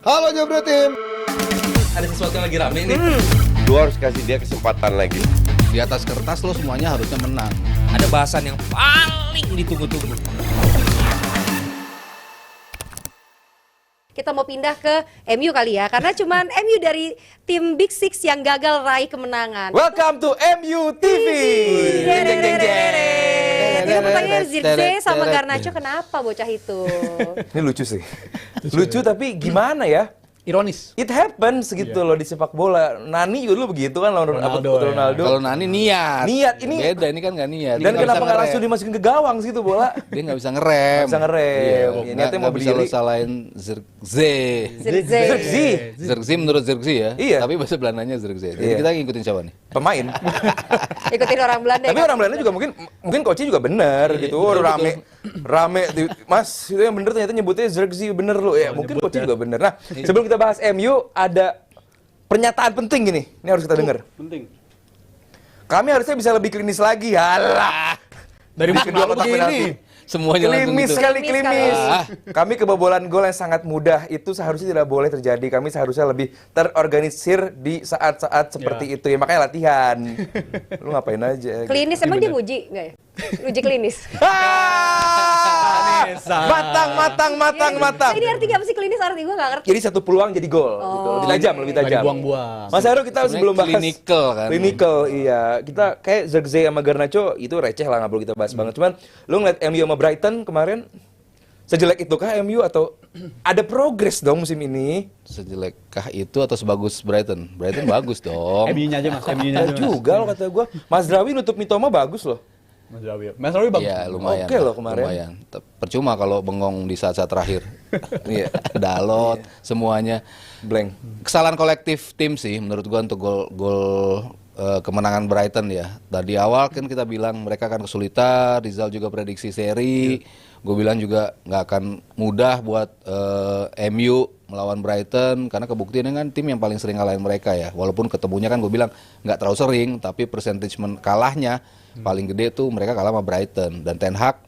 Halo Jebret Tim. Ada sesuatu yang lagi rame nih. Lu harus kasih dia kesempatan lagi. Di atas kertas lo semuanya harusnya menang. Ada bahasan yang paling ditunggu-tunggu. Kita mau pindah ke MU kali ya, karena cuman MU dari tim Big Six yang gagal raih kemenangan. Welcome to MU TV. Jeng jeng jeng jeng. Jadi pertanyaan Zirkzee sama Garnacho kenapa bocah itu? Ini lucu sih. Lucu tapi gimana ya? Ironis. It happens gitu loh di sepak bola. Nani juga dulu begitu kan lawan Ronaldo, Ronaldo. Kalau Nani niat. Niat ini Beda, ini kan nggak niat. dan Dia kenapa nggak bisa langsung ngerem. dimasukin ke gawang sih itu bola? Dia nggak bisa ngerem. Nggak bisa ngerem. Iya, Ya, niatnya mau nggak bisa lo berdiri. salahin Zirkzee. Zirkzee. Zirkzee menurut Zirkzee ya. Iya. Tapi bahasa Belandanya Zirkzee. Jadi Iya. kita ngikutin siapa nih? Pemain. Ikutin orang Belanda. Tapi ya, orang Belanda juga mungkin coachnya juga bener gitu. Rame Mas itu yang bener ternyata nyebutnya Zirkzee bener lu ya. Mungkin coachnya juga bener. Nah, sebelum kita bahas MU ada pernyataan penting gini. Ini harus kita dengar. Penting. Kami harusnya bisa lebih klinis lagi. Halah. Dari musim kedua lalu kotak begini. penalti. Semuanya langsung Klimis gitu. sekali, Klimis klimis. sekali. Kami kebobolan gol yang sangat mudah. Itu seharusnya tidak boleh terjadi. Kami seharusnya lebih terorganisir di saat-saat seperti itu. Ya makanya latihan. Lu ngapain aja? Klinis emang dia nguji nggak ya? Uji klinis. Matang. Ini artinya apa sih klinis? Arti gue nggak ngerti. Jadi satu peluang jadi gol. Gitu. Lebih tajam. Nggak dibuang-buang. Mas Heru kita Sebenarnya sebelum bahas clinical kan. Clinical, iya. Kita kayak Zirkzee sama Garnacho itu receh lah, nggak perlu kita bahas banget. Cuman lu ngeliat MU sama Brighton kemarin sejelek itukah MU atau ada progres dong musim ini? Sejelekkah itu atau sebagus Brighton? Brighton bagus dong. MU-nya aja Mas, MU-nya aja Mas. Juga loh kata gua. Mas Drawi nutup Mitoma bagus loh. Mas Rawi bagus. Iya lumayan. Oke loh kemarin. Lumayan. Percuma kalau bengong di saat-saat terakhir. Iya. Dalot semuanya. Blank. Kesalahan kolektif tim sih menurut gua untuk gol kemenangan Brighton ya. Dari awal kan kita bilang mereka akan kesulitan. Rizal juga prediksi seri. Gue bilang juga nggak akan mudah buat MU melawan Brighton karena kebuktiannya kan tim yang paling sering ngalahin mereka ya. Walaupun ketemunya kan gue bilang nggak terlalu sering, tapi percentage kalahnya paling gede tuh mereka kalah sama Brighton. Dan Ten Hag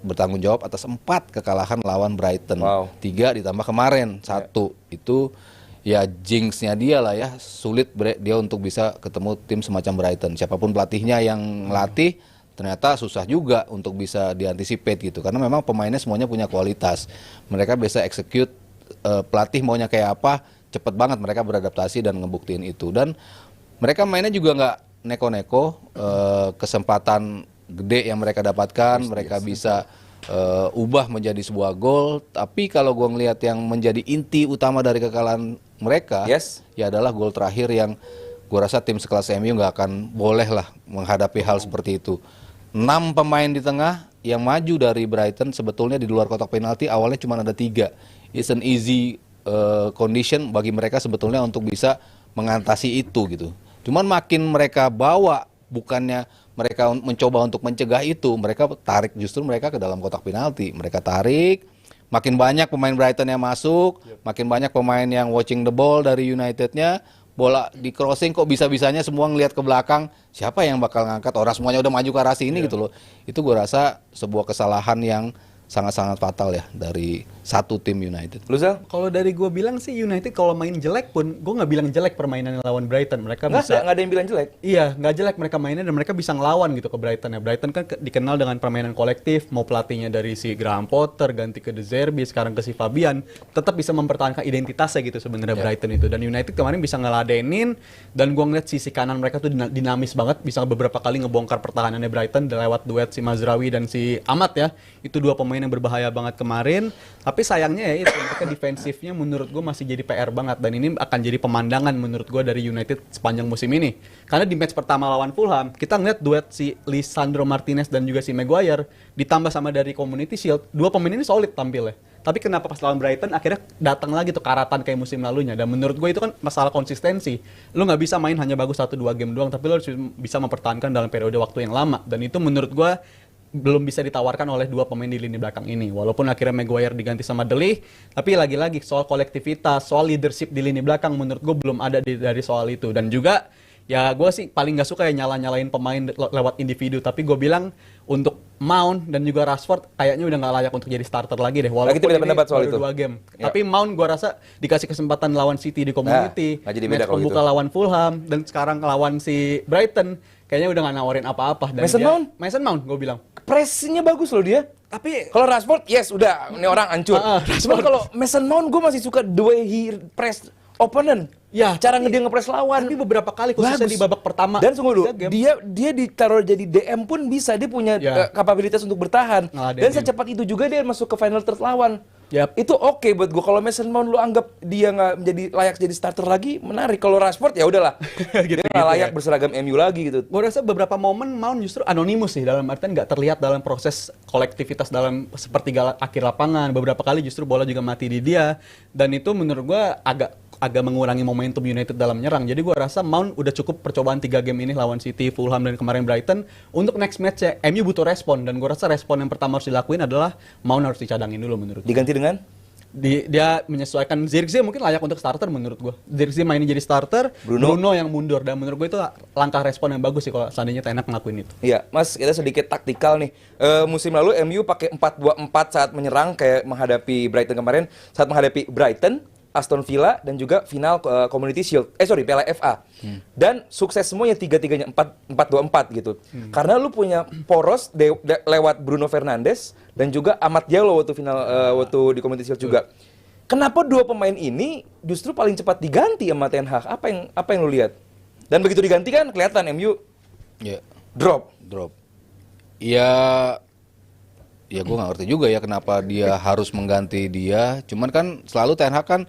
bertanggung jawab atas 4 kekalahan lawan Brighton. Wow. 3 ditambah kemarin 1 itu ya jinx-nya dia lah ya. Sulit dia untuk bisa ketemu tim semacam Brighton. Siapapun pelatihnya yang ngelatih ternyata susah juga untuk bisa diantisipate gitu karena memang pemainnya semuanya punya kualitas. Mereka bisa execute pelatih maunya kayak apa, cepet banget mereka beradaptasi dan ngebuktiin itu. Dan mereka mainnya juga nggak neko-neko, kesempatan gede yang mereka dapatkan, mereka bisa ubah menjadi sebuah gol. Tapi kalau gue ngelihat yang menjadi inti utama dari kekalahan mereka, ya adalah gol terakhir yang gue rasa tim sekelas MU nggak akan boleh lah menghadapi hal seperti itu. 6 pemain di tengah yang maju dari Brighton sebetulnya di luar kotak penalti awalnya cuma ada 3. It's an easy condition bagi mereka sebetulnya untuk bisa mengatasi itu gitu. Cuman makin mereka bawa, bukannya mereka mencoba untuk mencegah itu, mereka tarik justru mereka ke dalam kotak penalti. Mereka tarik, makin banyak pemain Brighton yang masuk, makin banyak pemain yang watching the ball dari Unitednya. Bola di crossing kok bisa-bisanya semua ngelihat ke belakang, siapa yang bakal ngangkat, orang semuanya udah maju ke arah sini gitu loh. Itu gue rasa sebuah kesalahan yang sangat-sangat fatal ya dari satu tim United. Lu Zal? Kalau dari gue bilang sih United kalau main jelek pun, gue nggak bilang jelek permainan lawan Brighton. Mereka bisa. Nggak ada yang bilang jelek. Iya, nggak jelek mereka mainnya dan mereka bisa ngelawan gitu ke Brighton ya. Brighton kan dikenal dengan permainan kolektif, mau pelatihnya dari si Graham Potter, ganti ke De Zerbi, sekarang ke si Fabian, tetap bisa mempertahankan identitasnya gitu sebenarnya Brighton itu. Dan United kemarin bisa ngeladenin, dan gue ngeliat sisi kanan mereka tuh dinamis banget, bisa beberapa kali ngebongkar pertahanannya Brighton lewat duet si Mazraoui dan si Amat ya. Itu 2 pemain yang berbahaya banget kemarin. Tapi sayangnya ya itu mereka defensifnya menurut gue masih jadi PR banget, dan ini akan jadi pemandangan menurut gue dari United sepanjang musim ini. Karena di match pertama lawan Fulham kita ngeliat duet si Lisandro Martinez dan juga si Maguire ditambah sama dari Community Shield, 2 pemain ini solid tampilnya. Tapi kenapa pas lawan Brighton akhirnya datang lagi tuh karatan kayak musim lalunya. Dan menurut gue itu kan masalah konsistensi. Lu nggak bisa main hanya bagus 1-2 game doang, tapi lu harus bisa mempertahankan dalam periode waktu yang lama. Dan itu menurut gue belum bisa ditawarkan oleh 2 pemain di lini belakang ini. Walaupun akhirnya Maguire diganti sama De Ligt, tapi lagi-lagi soal kolektivitas, soal leadership di lini belakang menurut gue belum ada dari soal itu. Dan juga Ya gue sih paling nggak suka ya nyalain pemain lewat individu, tapi gue bilang untuk Mount dan juga Rashford kayaknya udah nggak layak untuk jadi starter lagi deh. Walaupun kita beda ini pendapat soal baru itu. 2 game. Ya. Tapi Mount gue rasa dikasih kesempatan lawan City di Community, nggak jadi beda match kalau pembuka gitu. lawan Fulham, dan sekarang lawan si Brighton, kayaknya udah nggak nawarin apa-apa. Dan Mason Mount gue bilang. Pressingnya bagus loh dia. Tapi Kalau Rashford, yes udah, ini orang hancur. Cuman kalau Mason Mount gue masih suka the way he press opponent. Ya, Cara dia ngepress lawan. tapi beberapa kali khususnya Bagus. di babak pertama. Dan sungguh dulu, 3 game. dia ditaruh jadi DM pun bisa, dia punya Ya. kapabilitas untuk bertahan. Ngeladenin. Dan secepat itu juga dia masuk ke final third lawan. Yap. Itu oke buat gue. Kalau Mason Mount lu anggap dia nggak menjadi layak jadi starter lagi, menarik. Kalau Rashford ya udahlah, dia nggak layak berseragam MU lagi gitu. Gue rasa beberapa momen Mount justru anonimus sih, dalam artian nggak terlihat dalam proses kolektivitas dalam sepertiga akhir lapangan. Beberapa kali justru bola juga mati di dia, dan itu menurut gue agak mengurangi momentum United dalam menyerang. Jadi gue rasa Mount udah cukup percobaan 3 game ini lawan City, Fulham, dan kemarin Brighton. Untuk next match ya MU butuh respon, dan gue rasa respon yang pertama harus dilakuin adalah Mount harus dicadangin dulu menurut gue. Diganti dengan Dia menyesuaikan. Zirkzee mungkin layak untuk starter menurut gue. Zirkzee mainin jadi starter, Bruno yang mundur, dan menurut gue itu langkah respon yang bagus sih kalau seandainya Ten Hag ngelakuin itu. Iya, Mas, kita sedikit taktikal nih. Musim lalu MU pakai 4-2-4 saat menyerang kayak menghadapi Brighton kemarin, saat menghadapi Brighton, Aston Villa, dan juga final Community Shield. Piala FA. Dan sukses semuanya 3-3-nya 4-2-4 gitu. Karena lu punya poros lewat Bruno Fernandes dan juga Amad Diallo waktu final waktu di Community Shield juga. Kenapa dua pemain ini justru paling cepat diganti sama Ten Hag? Apa yang lu lihat? Dan begitu diganti kan kelihatan MU Ya, drop. ya gue nggak ngerti juga ya kenapa dia harus mengganti dia. Cuman kan selalu Ten Hag kan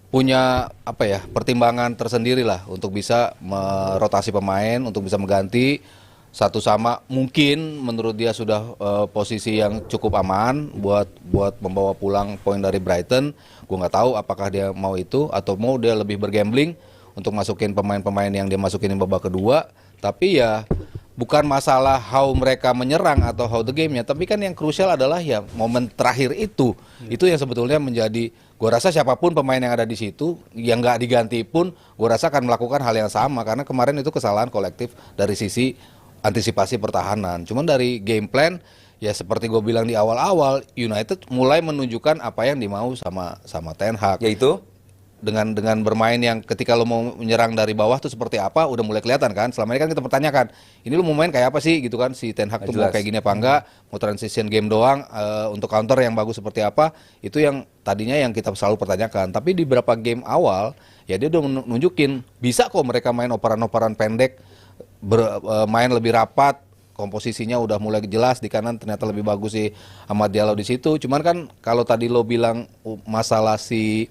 punya apa ya, pertimbangan tersendiri lah untuk bisa merotasi pemain, untuk bisa mengganti satu sama mungkin menurut dia sudah posisi yang cukup aman buat membawa pulang poin dari Brighton. Gue nggak tahu apakah dia mau itu atau mau dia lebih bergambling untuk masukin pemain-pemain yang dia masukin di babak kedua. Tapi ya bukan masalah how mereka menyerang atau how the game-nya, tapi kan yang krusial adalah ya momen terakhir itu. Itu yang sebetulnya menjadi, gue rasa siapapun pemain yang ada di situ, yang nggak diganti pun, gue rasa akan melakukan hal yang sama. Karena kemarin itu kesalahan kolektif dari sisi antisipasi pertahanan. Cuman dari game plan, ya seperti gue bilang di awal-awal, United mulai menunjukkan apa yang dimau sama Ten Hag. Yaitu Dengan bermain yang ketika lo mau menyerang dari bawah tuh seperti apa udah mulai kelihatan kan. Selama ini kan kita pertanyakan, ini lo mau main kayak apa sih gitu kan, si Ten Hag tuh mau kayak gini apa enggak, mau transition game doang untuk counter yang bagus seperti apa, itu yang tadinya yang kita selalu pertanyakan. Tapi di beberapa game awal ya dia udah nunjukin bisa kok mereka main operan-operan pendek, main lebih rapat, komposisinya udah mulai jelas. Di kanan ternyata lebih bagus sih Amad Diallo di situ. Cuman kan kalau tadi lo bilang masalah si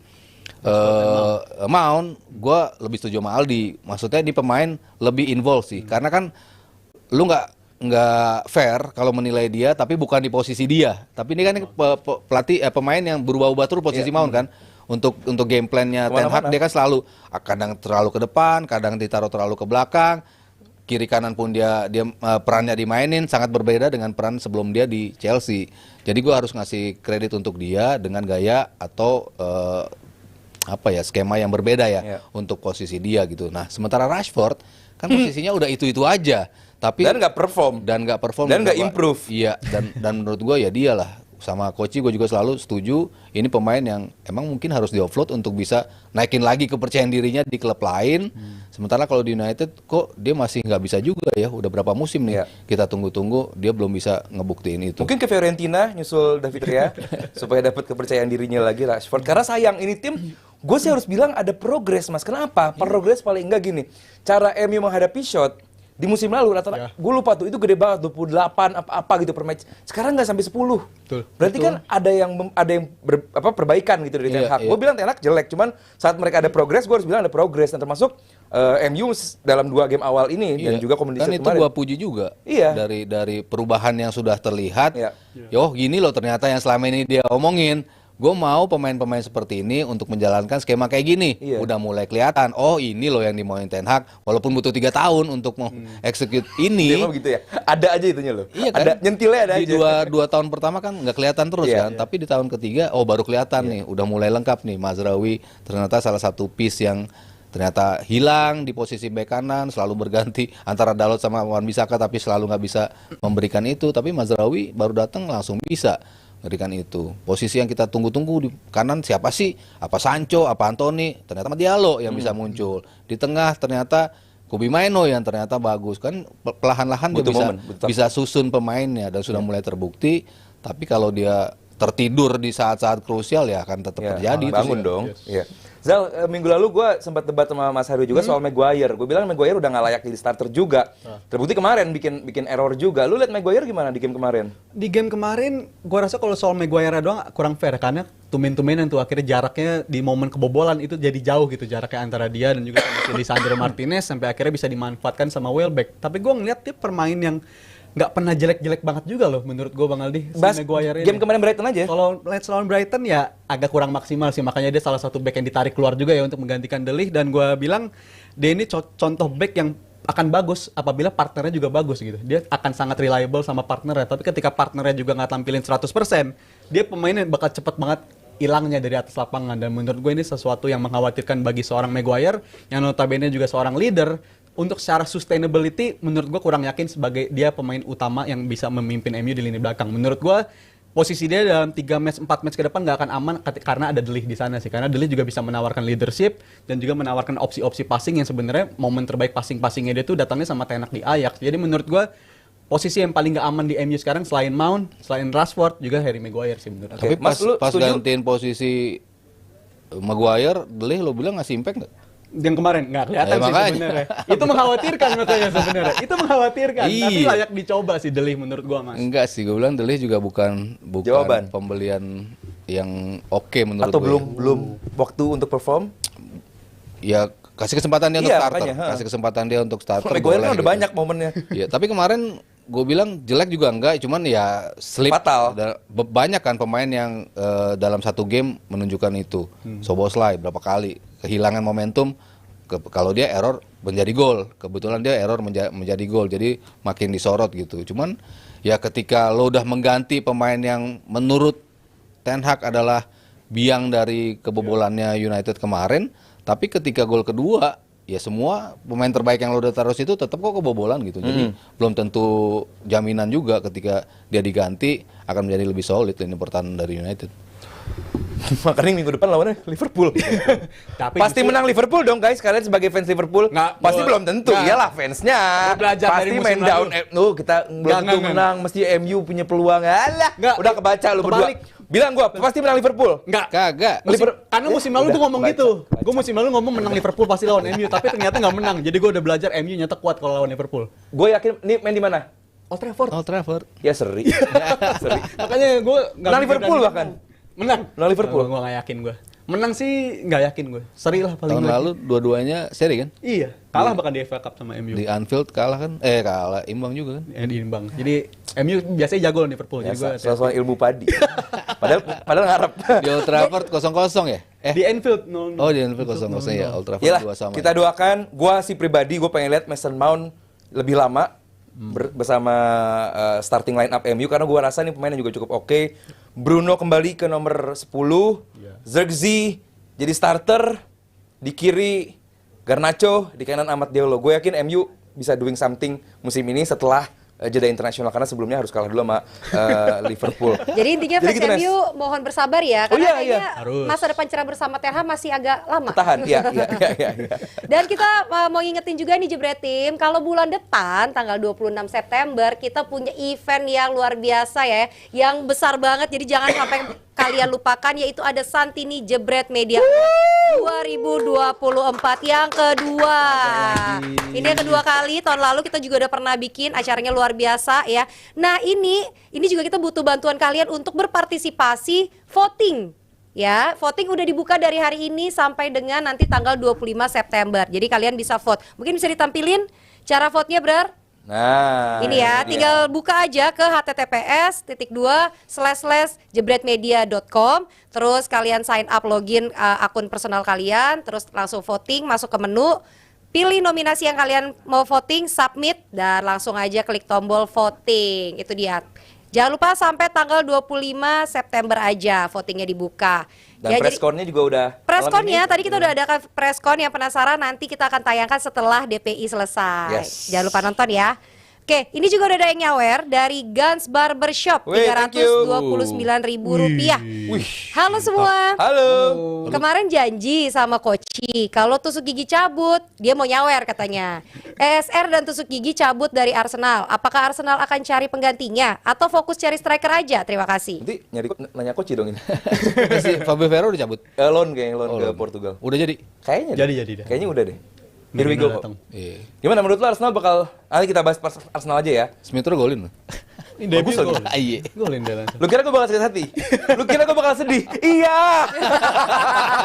Mount, gue lebih setuju sama Aldi. Maksudnya ini pemain lebih involved sih, karena kan lu nggak fair kalau menilai dia, tapi bukan di posisi dia. Tapi ini kan pelatih pemain yang berubah-ubah terus posisi Mount kan. Untuk game plan-nya Ten Hag dia kan selalu kadang terlalu ke depan, kadang ditaruh terlalu ke belakang. Kiri kanan pun dia perannya dimainin sangat berbeda dengan peran sebelum dia di Chelsea. Jadi gue harus ngasih kredit untuk dia dengan gaya atau skema yang berbeda ya untuk posisi dia gitu. Nah, sementara Rashford kan posisinya udah itu aja, tapi dan nggak perform dan nggak improve. Iya, dan menurut gue ya dia lah. Sama Koci gue juga selalu setuju, ini pemain yang emang mungkin harus di-offload untuk bisa naikin lagi kepercayaan dirinya di klub lain. Sementara kalau di United kok dia masih nggak bisa juga ya, udah berapa musim nih kita tunggu-tunggu dia belum bisa ngebuktiin itu. Mungkin ke Fiorentina nyusul David Rea supaya dapat kepercayaan dirinya lagi Rashford. Karena sayang ini tim, gue sih harus bilang ada progres Mas. Kenapa? Progres paling enggak gini, cara MU menghadapi shot di musim lalu rata-rata gue lupa tuh itu gede banget 28 apa gitu per match. Sekarang nggak sampai 10. Betul. Berarti kan ada yang perbaikan gitu dari Ten Hag. Gue bilang Ten Hag jelek, cuman saat mereka ada progres gue harus bilang ada progres, dan termasuk MU dalam 2 game awal ini dan juga kan komunikasi itu kemarin. gua puji juga dari perubahan yang sudah terlihat. Yo gini loh ternyata yang selama ini dia omongin. Gue mau pemain-pemain seperti ini untuk menjalankan skema kayak gini. Udah mulai kelihatan, oh ini loh yang dimauin Ten Hag. Walaupun butuh 3 tahun untuk mau execute ini. Dia mah begitu ya. Ada aja itunya loh. Iya kan? Ada nyentilnya ada di aja. dua tahun pertama kan nggak kelihatan terus kan. Tapi di tahun ketiga, oh baru kelihatan nih. Udah mulai lengkap nih. Mazraoui ternyata salah satu piece yang ternyata hilang di posisi bek kanan, selalu berganti antara Dalot sama Wan Bisaka tapi selalu nggak bisa memberikan itu. Tapi Mazraoui baru datang langsung bisa memberikan itu. Posisi yang kita tunggu-tunggu di kanan siapa sih? Apa Sancho, apa Anthony? Ternyata Diallo yang bisa muncul. Di tengah ternyata Kobbie Mainoo yang ternyata bagus kan, perlahan-lahan dia Butuh bisa momen, butuh bisa susun pemainnya dan sudah mulai terbukti. Tapi kalau dia tertidur di saat-saat krusial ya akan tetap terjadi. malah bangun dong. Iya. Zal, minggu lalu gue sempat debat sama Mas Haru juga soal Maguire. Gue bilang Maguire udah nggak layak jadi starter juga. Terbukti kemarin bikin error juga. Lu lihat Maguire gimana di game kemarin? Di game kemarin, gue rasa kalau soal Maguire doang kurang fair karena tumen-tumenan tuh akhirnya jaraknya di momen kebobolan itu jadi jauh gitu jaraknya antara dia dan juga sama si Lisandro Martinez sampai akhirnya bisa dimanfaatkan sama Welbeck. Tapi gue ngeliat dia permain yang nggak pernah jelek-jelek banget juga loh menurut gue Bang Aldi. Si Maguire Game ini. kemarin Brighton aja. Kalau Leeds lawan Brighton ya agak kurang maksimal sih, makanya dia salah satu back yang ditarik keluar juga ya untuk menggantikan De Ligt, dan gue bilang dia ini contoh back yang akan bagus apabila partnernya juga bagus gitu. Dia akan sangat reliable sama partnernya, tapi ketika partnernya juga nggak tampilin 100%, dia pemainnya bakal cepet banget hilangnya dari atas lapangan, dan menurut gue ini sesuatu yang mengkhawatirkan bagi seorang Maguire yang notabene juga seorang leader. Untuk secara sustainability, menurut gue kurang yakin sebagai dia pemain utama yang bisa memimpin MU di lini belakang. Menurut gue, posisi dia dalam 3 match, 4 match ke depan nggak akan aman karena ada De Ligt di sana sih. Karena De Ligt juga bisa menawarkan leadership dan juga menawarkan opsi-opsi passing yang sebenarnya momen terbaik passing-passingnya dia tuh datangnya sama Ten Hag di Ajax. Jadi menurut gue, posisi yang paling nggak aman di MU sekarang selain Mount, selain Rashford, juga Harry Maguire sih menurut Tapi gue. Mas, lu pas setuju? gantiin posisi Maguire, De Ligt lo bilang ngasih impact nggak? Yang kemarin nggak kelihatan sih makanya. sebenarnya. Itu mengkhawatirkan makanya sebenarnya. Itu mengkhawatirkan. Tapi Iya. layak dicoba sih De Ligt menurut gua Mas. Enggak sih, gue bilang De Ligt juga bukan Jawaban. pembelian yang oke menurut Atau gue. belum waktu untuk perform? Ya kasih kesempatan dia untuk Iya, starter. makanya, ha. Kasih kesempatan dia untuk starter. Maguire kan boleh udah gitu. banyak momennya. Iya, tapi kemarin gue bilang jelek juga enggak, cuman ya slip. Fatal. Banyak kan pemain yang dalam satu game menunjukkan itu. Soboslai berapa kali kehilangan momentum. Kalau dia error menjadi gol, kebetulan dia error menjadi gol, jadi makin disorot gitu. Cuman ya ketika lo udah mengganti pemain yang menurut Ten Hag adalah biang dari kebobolannya United kemarin, tapi ketika gol kedua ya semua pemain terbaik yang lo udah taruh situ tetap kok kebobolan gitu. Jadi belum tentu jaminan juga ketika dia diganti akan menjadi lebih solid lini pertahanan dari United. Makanya minggu depan lawannya Liverpool. Tapi Pasti justru- menang Liverpool dong guys, kalian sebagai fans Liverpool. Nggak, Pasti gua- belum tentu, nggak. iyalah fansnya. Gua belajar Pasti dari musim main lalu. down. Kita belum tentu nggak. menang, mesti MU punya peluang. Alah, Nggak. udah kebaca lu berdua. Kebalik. Bilang gua pasti menang Liverpool. Enggak. Kagak. Karena musim lalu Udah, tuh ngomong baca, gitu. baca. Gue musim lalu ngomong menang Liverpool pasti lawan MU, tapi ternyata nggak menang. Jadi gue udah belajar MU nyata kuat kalau lawan Liverpool. Gue yakin nih main di mana? Old Trafford. Old Trafford. Ya seri. Seri. Makanya gue nggak Menang berani Liverpool ngomong. bahkan? Menang. Menang Liverpool? Gue nggak yakin gue. Menang sih nggak yakin gue. Seri lah paling Tahun lagi. lalu dua-duanya seri kan? Iya. Kalah bahkan di FA Cup sama MU. Di Anfield kalah kan? Kalah, imbang juga kan? Diimbang. Jadi MU biasanya jago lawan Liverpool. Jadi gue Soal ilmu padi. Padahal ngarep. Di Old Trafford 0-0 ya? di Anfield. No. Oh di Anfield 0-0 ya, Old Trafford Yalah, 2 sama. kita doakan. Gua sih pribadi gue pengen lihat Mason Mount lebih lama bersama starting line up MU karena gua rasa ini pemain yang juga cukup oke. Bruno kembali ke nomor 10, Zirkzee jadi starter, di kiri Garnacho, di kanan Amad Diallo. Gue yakin MU bisa doing something musim ini setelah jeda internasional karena sebelumnya harus kalah dulu sama Liverpool. Jadi intinya fans gitu, Nes. MU mohon bersabar ya Oh, karena iya, kayaknya Harus. masa depan cerah bersama Ten Hag masih agak lama. Tahan, iya. Dan kita mau ngingetin juga nih Jebret Tim, kalau bulan depan tanggal 26 September kita punya event yang luar biasa ya, yang besar banget. Jadi jangan sampai kalian lupakan, yaitu ada Santini Jebret Media 2024 yang kedua. Ini yang kedua kali. Tahun lalu kita juga udah pernah bikin acaranya luar biasa ya. Nah ini juga kita butuh bantuan kalian untuk berpartisipasi voting. Ya, voting udah dibuka dari hari ini sampai dengan nanti tanggal 25 September. Jadi kalian bisa vote. Mungkin bisa ditampilin cara vote-nya, Brar? Nah, Ini ya, dia. tinggal buka aja ke https://jebretmedia.com. Terus kalian sign up, login akun personal kalian, terus langsung voting, masuk ke menu, pilih nominasi yang kalian mau voting, submit, dan langsung aja klik tombol voting. Itu dia. Jangan lupa sampai tanggal 25 September aja votingnya dibuka. Dan Ya, jadi- pressconnya juga udah. Preskonnya malam ini. tadi kita udah ada preskon yang penasaran nanti kita akan tayangkan setelah DPI selesai. Yes. Jangan lupa nonton ya. Oke, ini juga udah ada yang nyawer dari Guns Barbershop Wih, thank you. Rp329.000. Wih. Halo semua. Halo. Kemarin janji sama Koci kalau tusuk gigi cabut, dia mau nyawer katanya. ESR dan tusuk gigi cabut dari Arsenal. Apakah Arsenal akan cari penggantinya atau fokus cari striker aja? Terima kasih. Nanti nanya coach dong ini. Si Fabio Vero udah cabut. Loan kayaknya loan ke loan. Portugal. Udah jadi. Kayaknya. Jadi, deh. jadi dah. Kayaknya udah deh. Here we go. Datang. Iya. Gimana menurut lo Arsenal bakal nanti kita bahas pas Arsenal aja ya. Smith Rowe golin. Ini debut Bagus loh. gol. Iya. Golin dia langsung. Lu kira gue bakal sakit hati? Lu kira gue bakal sedih? Iya.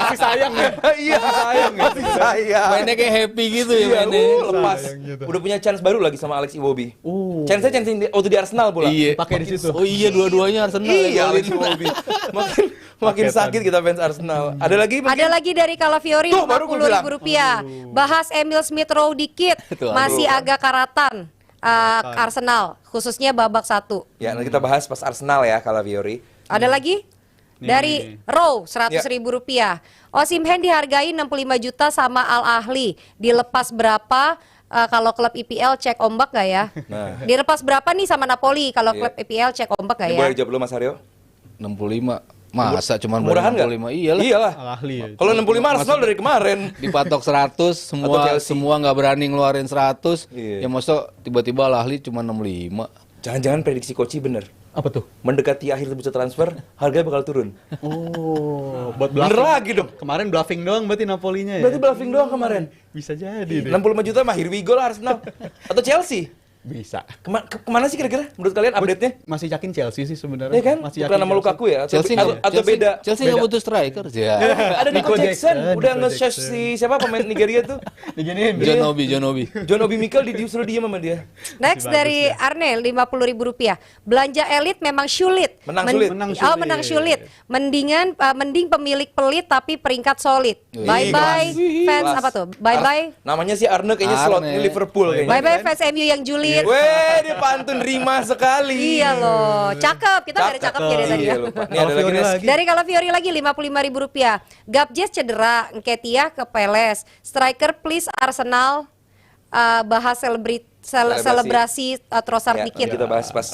Masih sayang ya. Iya. Sayang ya. Masih sayang. Mainnya kayak happy gitu ya Iya, mainnya. lepas. Sayang gitu. Udah punya chance baru lagi sama Alex Iwobi. Chance Waktu di Arsenal pula. Iya. pakai di situ. Oh iya dua-duanya Arsenal ya Iya, Alex golin. Iwobi. Makin sakit kita fans Arsenal. Ada lagi mungkin? Ada lagi dari Calafiori Tuh, baru gua bilang. Rp50.000. Bahas Emil Smith Rowe dikit. Tuh, Masih agak karatan Arsenal, khususnya babak 1. Ya, nanti kita bahas pas Arsenal ya, Calafiori. Ada lagi? Dari Rowe Ya. Rp100.000. Osimhen dihargai 65 juta sama Al Ahly. Dilepas berapa? Kalau klub IPL cek ombak gak ya? Nah. Dilepas berapa nih sama Napoli? Kalau Iya. klub IPL cek ombak gak Ini ya? boleh jawab dulu Mas Aryo? 65. Masa cuman Murahan nggak? 65? Iyalah. Iyalah. Ahli ya. Kalau 65 Arsenal dari kemarin. Dipatok 100, Atau Chelsea. semua nggak berani ngeluarin 100. Iya. Ya masa tiba-tiba Al-Ahli cuma 65. Jangan-jangan prediksi Koci bener. Apa tuh? Mendekati akhir bursa transfer, harganya bakal turun. Oh, buat Bener bluffing. lagi dong. Kemarin bluffing doang berarti Napolinya ya. Berarti bluffing doang kemarin. Bisa jadi deh. 65 juta mah here we go lah Arsenal. Atau Chelsea. Bisa. Kemana sih kira-kira menurut kalian update-nya? Masih yakin Chelsea sih sebenarnya. Ya kan? Masih Bukan nama Chelsea. Lukaku ya? Chelsea Atau beda? Chelsea nggak butuh striker ya. Ada Nico Nico Jackson, Jackson, udah Nico nge-search Jackson. si siapa pemain Nigeria tuh? Diginiin. John Obi. John Obi Mikel disuruh diem sama dia. Next dari Arnel Rp50.000. Belanja elit memang sulit. Menang sulit. Menang sulit. Mending pemilik pelit tapi peringkat solid. Bye bye fans Kelas. apa tuh? Bye bye. Namanya si Arne kayaknya Arne. slot ini Liverpool kayaknya. Bye bye fans MU yang julid. Weh, dia pantun rima sekali. Iya loh, cakep. Kita gak ada cakepnya dari tadi Iya ya. lupa. Ini ada lagi Nes. Dari Calafiori lagi Rp55.000. Gabjes cedera, Nketiah ke Peles. Striker please Arsenal. Bahas selebrasi Trossard Ya, dikit. kita bahas pas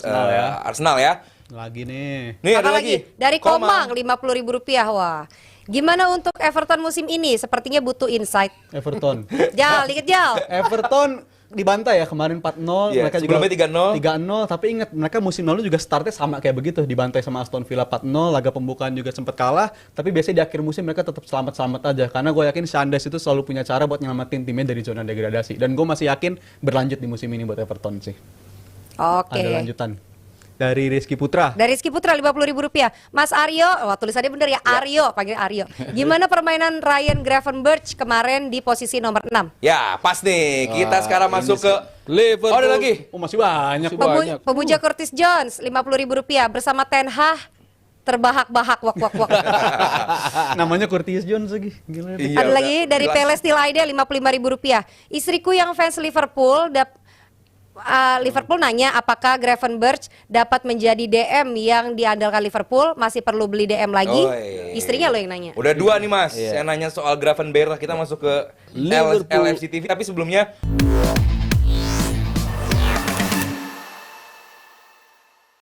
Arsenal ya. Lagi nih. Nih Apa ada lagi? lagi. Dari Komang Rp50.000. Wah. Gimana untuk Everton musim ini? Sepertinya butuh insight. Everton. Jal, dikit Jal. Everton dibantai ya kemarin 4-0, Iya, mereka sebelumnya 3-0. 3-0, tapi ingat mereka musim lalu juga startnya sama kayak begitu, dibantai sama Aston Villa 4-0, laga pembukaan juga sempat kalah, tapi biasanya di akhir musim mereka tetap selamat-selamat aja karena gue yakin Shandes itu selalu punya cara buat nyelamatin timnya dari zona degradasi dan gue masih yakin berlanjut di musim ini buat Everton sih. Oke. Ada lanjutan. Dari Rizky Putra. Dari Rizky Putra Rp50.000. Mas Aryo, wah tulisannya bener ya, Aryo, panggil Aryo. Gimana permainan Ryan Gravenberch kemarin di posisi nomor 6? Ya, pas nih. Kita sekarang masuk ke Liverpool. Oh, ada lagi. Oh masih banyak. Banyak. Pemuja Curtis Jones Rp50.000 bersama Ten Hag terbahak-bahak wak. Namanya Curtis Jones lagi. Gila. Iya, Ada udah lagi dari jelas. Peles Tilaide Rp55.000. Istriku yang fans Liverpool Liverpool nanya apakah Gravenberch dapat menjadi DM yang diandalkan Liverpool, masih perlu beli DM lagi? Oh, iya. Istrinya lo yang nanya. Udah 2 nih Mas. Yang nanya soal Gravenberch, kita masuk ke Liverpool. LFC TV tapi sebelumnya